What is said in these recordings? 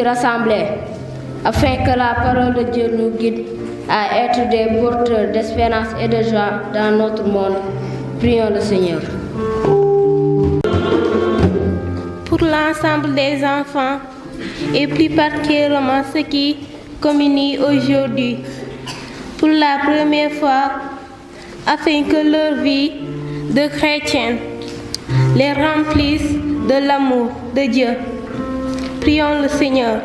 Rassemblés, afin que la parole de Dieu nous guide à être des porteurs d'espérance et de joie dans notre monde. Prions le Seigneur. Pour l'ensemble des enfants, et plus particulièrement ceux qui communient aujourd'hui, pour la première fois, afin que leur vie de chrétiens les remplisse de l'amour de Dieu. Prions le Seigneur.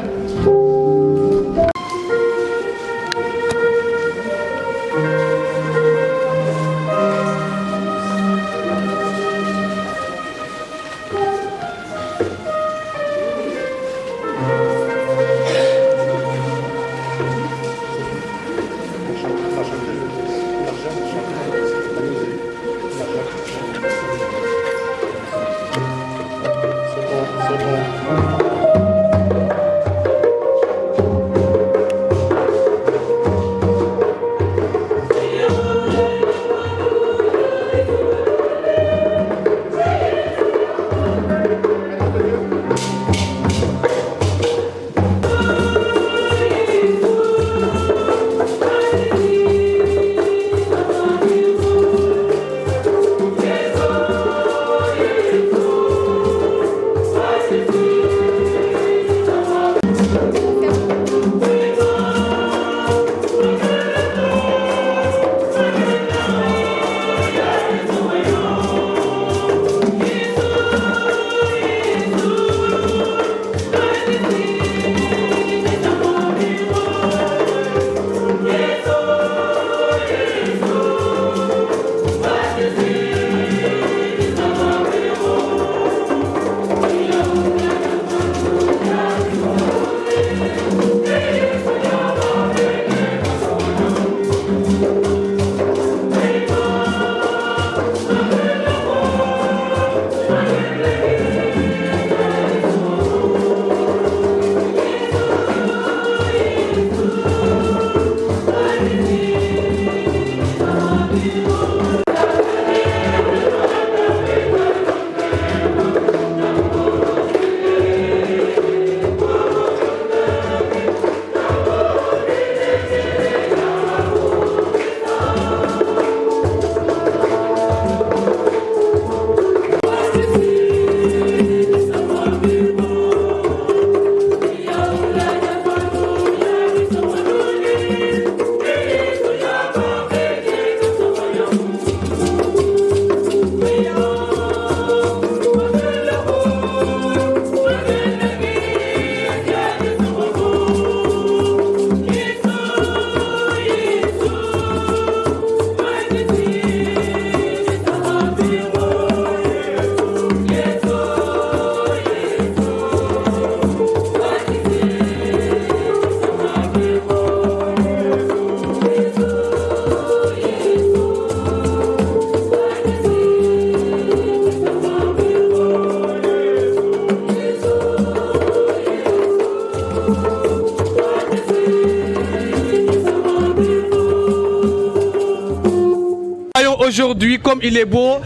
aujourd'hui, comme il est beau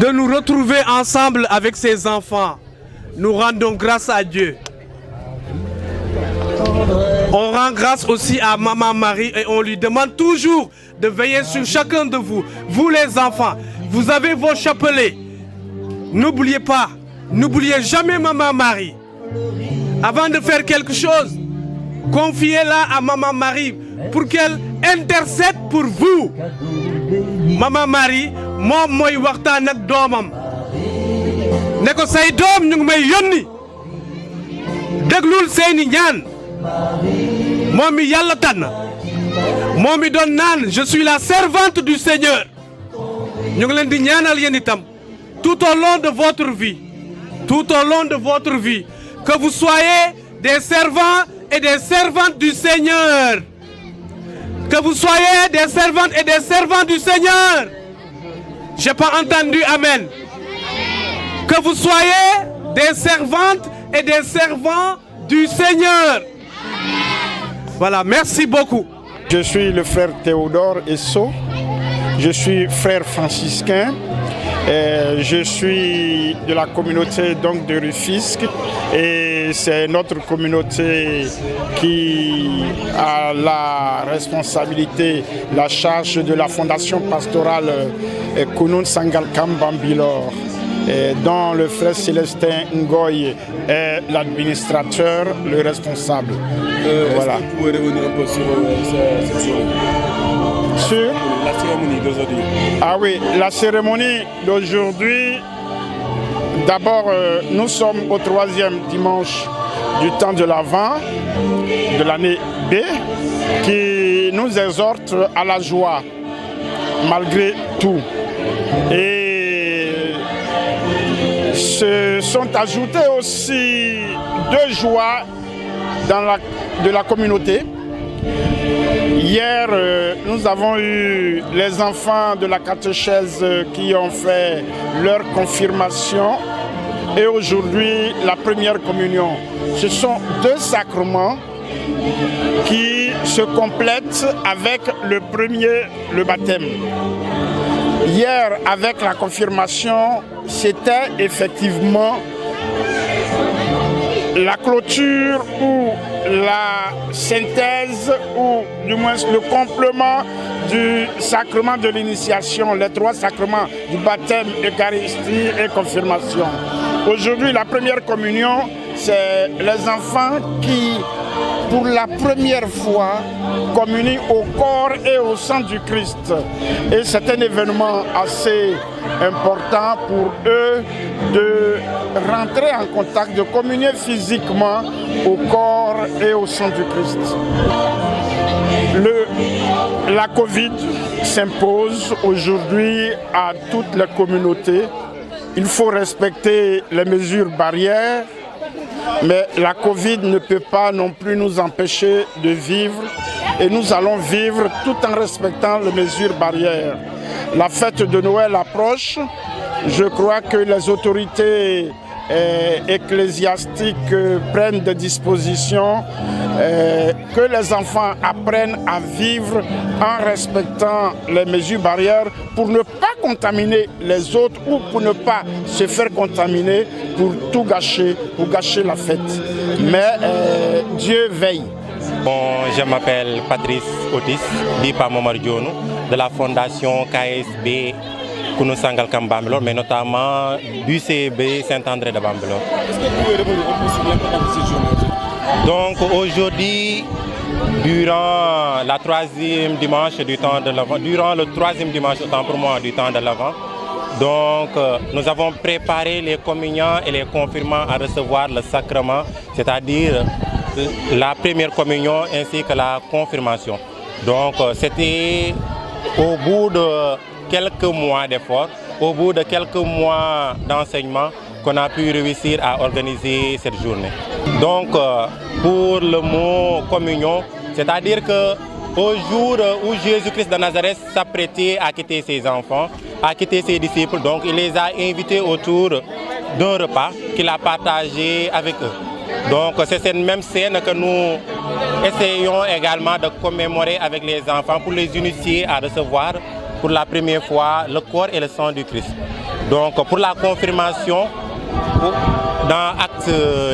de nous retrouver ensemble avec ces enfants. Nous rendons grâce à Dieu. On rend grâce aussi à Maman Marie et on lui demande toujours de veiller sur chacun de vous. Vous les enfants, vous avez vos chapelets. N'oubliez pas, n'oubliez jamais Maman Marie. Avant de faire quelque chose, confiez-la à Maman Marie pour qu'elle intercède pour vous. Maman Marie, moom mooy waxtaan ak doomam ne ko say doom ñu ngi may yónni déglul seeni ñaan moom mi yàlla tànn moom mi doon naan je suis la servante du Seigneur. ñu ngi leen di ñaanal yéen itam tout au long de votre vie, tout au long de votre vie, que vous soyez des servants et des servantes du Seigneur. Que vous soyez des servantes et des servants du Seigneur. J'ai pas entendu Amen. Que vous soyez des servantes et des servants du Seigneur. Voilà, merci beaucoup. Je suis le frère Théodore Esso. Je suis frère franciscain. Je suis de la communauté donc de Rufisque et c'est notre communauté qui a la responsabilité, la charge de la fondation pastorale Kunun Sangalkam Bambilor, dont le frère Célestin Ngoy est l'administrateur, le responsable. Voilà. Est-ce que vous pouvez revenir un peu sur cette journée? Sur la cérémonie d'aujourd'hui. Ah oui, la cérémonie d'aujourd'hui, d'abord nous sommes au 3e dimanche du temps de l'Avent de l'année B qui nous exhorte à la joie malgré tout. Et se sont ajoutées aussi 2 joies de la communauté. Hier, nous avons eu les enfants de la catéchèse qui ont fait leur confirmation et aujourd'hui la première communion. Ce sont 2 sacrements qui se complètent avec le premier, le baptême. Hier, avec la confirmation, c'était effectivement la clôture ou la synthèse ou du moins le complément du sacrement de l'initiation, les 3 sacrements du baptême, Eucharistie et confirmation. Aujourd'hui, la première communion, c'est les enfants qui, pour la première fois, communient au corps et au sang du Christ. Et c'est un événement assez important pour eux de rentrer en contact, de communier physiquement au corps et au sang du Christ. La Covid s'impose aujourd'hui à toutes les communautés. Il faut respecter les mesures barrières, mais la Covid ne peut pas non plus nous empêcher de vivre et nous allons vivre tout en respectant les mesures barrières. La fête de Noël approche. Je crois que les autorités ecclésiastiques prennent des dispositions, que les enfants apprennent à vivre en respectant les mesures barrières pour ne pas contaminer les autres ou pour ne pas se faire contaminer pour tout gâcher, pour gâcher la fête. Mais Dieu veille. Bon, je m'appelle Patrice Otis, dit par Momar Dionou, de la fondation KSB Kunun Sangalkam Bambilor, mais notamment du CEB Saint-André de Bambilor. Est-ce que vous pouvez revenir un peu sur l'importance de cette journée? Donc aujourd'hui, durant la 3e dimanche du temps de l'Avent, durant le 3e dimanche autant pour moi du temps de l'Avent, donc nous avons préparé les communiants et les confirmants à recevoir le sacrement, c'est-à-dire la première communion ainsi que la confirmation. Donc c'était au bout de quelques mois d'efforts, au bout de quelques mois d'enseignement qu'on a pu réussir à organiser cette journée. Donc pour le mot communion, c'est-à-dire qu'au jour où Jésus-Christ de Nazareth s'apprêtait à quitter ses enfants, à quitter ses disciples, donc il les a invités autour d'un repas qu'il a partagé avec eux. Donc c'est cette même scène que nous essayons également de commémorer avec les enfants pour les initier à recevoir pour la première fois le corps et le sang du Christ. Donc pour la confirmation, dans Acte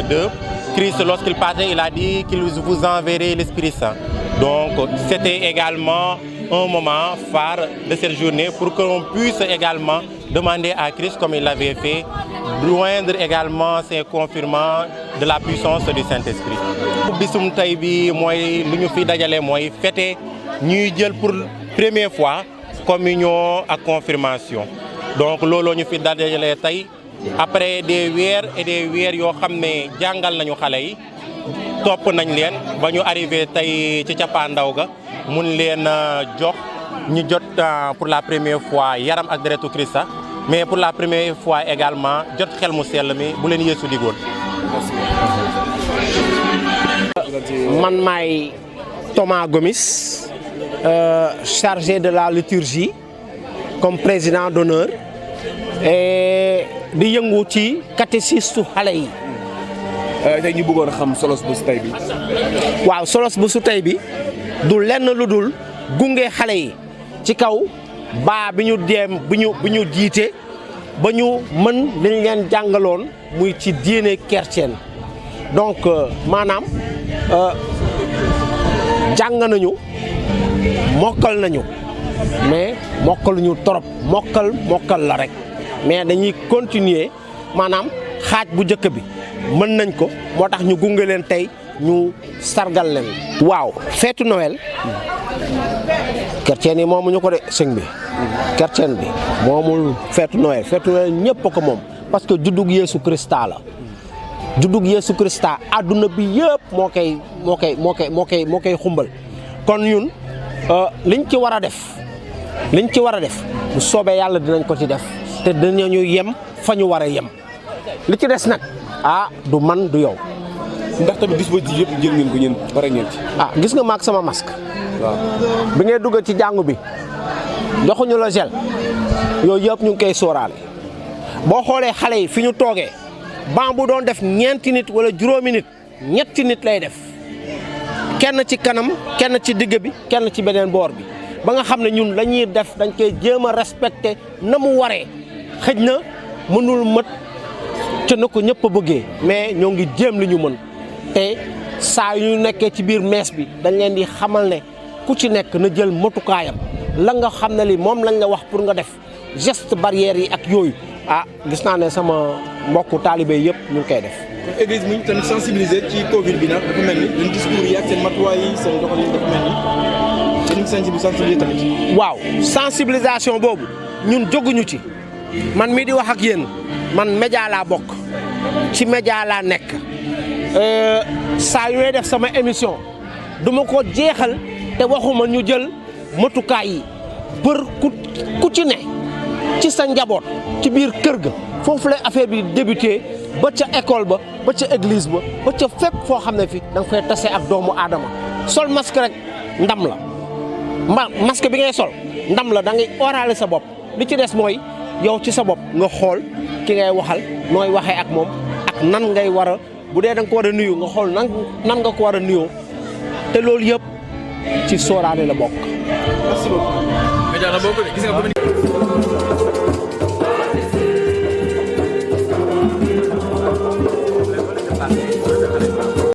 2, Christ, lorsqu'il partait, il a dit qu'il vous enverrait l'Esprit Saint. Donc c'était également un moment phare de cette journée pour que l'on puisse également demander à Christ, comme il l'avait fait, joindre également ces confirmants de la puissance du Saint-Esprit. Bisum tay bi moy luñu fi dajalé moy fêter ñuy jël pour première fois communion ak confirmation. Donc lolo ñu fi dajalé tay après des weer et des weer yoo xam ne jàngal nañu xale yi topp nañ leen ba ñu arrivé tey ci cappaandaw ga mun leen jox ñu jot pour la première fois yaram ak deretu Christa, mais pour la première fois également jot xel mu sell mi bu leen Yeesu digoon. Man maay Thomas Gomis, chargé de la liturgie comme président d'honneur et di yëngu ci catéchisme xale yi. tey ñu bëggoon xam solos bu su tey bi. waaw solos bu su tey bi du lenn lu dul gunge xale yi ci kaw baa bi ñu dem bi ñu jiite ba ñu mën liñ leen jàngaloon muy ci diine chrétienne. Donc maanaam jàng nañu mokkal nañu mais mokkaluñu trop mokkal la rek. Mais dañuy continuer maanaam xaaj bu njëkk bi mën nañ ko moo tax ñu gunge leen tey ñu sargal leen. waaw feetu Noël chrétien yi moomuñu ko de sëñ bi. chrétien bi moomul feetu Noël ñëpp ko moom parce que juddug Yeesu Krista la. juddug Yeesu Krista àdduna bi yëpp moo koy xumbal kon ñun liñ ci war a def bu soobee yàlla dinañ ko ci def. te dinañu yem fa ñu war a yem li ci des nag du man du yow. ndax tamit dispositif yëpp jël ngeen ko ñeen pare ngeen ci. gis nga maag sama masque. waaw bi ngay dugg ci jàngu bi joxuñu la gel yooyu yëpp ñu ngi koy sóoraale boo xoolee xale yi fi ñu toogee ban bu doon def ñeenti nit wala juróomi nit ñetti nit lay def kenn ci kanam kenn ci digg bi kenn ci beneen boor bi ba nga xam ne ñun la ñuy def dañ koy jéem a respecté na mu waree. xëj na mënul mët te na ko ñëpp a bëggee mais ñoo ngi jéem li ñu mën te saa yu ñu nekkee ci biir mees bi dañ leen di xamal ne ku ci nekk na jël matukaayam la nga xam ne li moom lañ la wax pour nga def geste barrière yi ak yooyu gis naa ne sama mbokku taalibe yëpp ñu ngi koy def. kon église mu tamit sensibiliser ci Covid bi nag dafa mel ni ñun discours yi ak seen matuwaay yi seen doxalin dafa mel ni dañu sensibiliser tamit. waaw sensibilisation boobu ñun jóguñu ci. man mii di wax ak yéen man média laa bokk ci média laa nekk saa yu may def sama émission duma ko jeexal te waxuma ñu jël matukaay yi pour ku ci ne ci sa njaboot ci biir kër ga foofu lay affaire bi débuté ba ca école ba ca église ba ca fépp foo xam ne fi da nga fay tase ak doomu aadama sol masque rek ndam la masque bi ngay sol ndam la da ngay oraale sa bopp li ci des mooy. yow ci sa bopp nga xool ki ngay waxal nooy waxee ak moom ak nan ngay war a bu dee da nga ko war a nuyu nga xool nan nga ko war a nuyoo te loolu yëpp ci sóoraale la bokk. Merci beaucoup.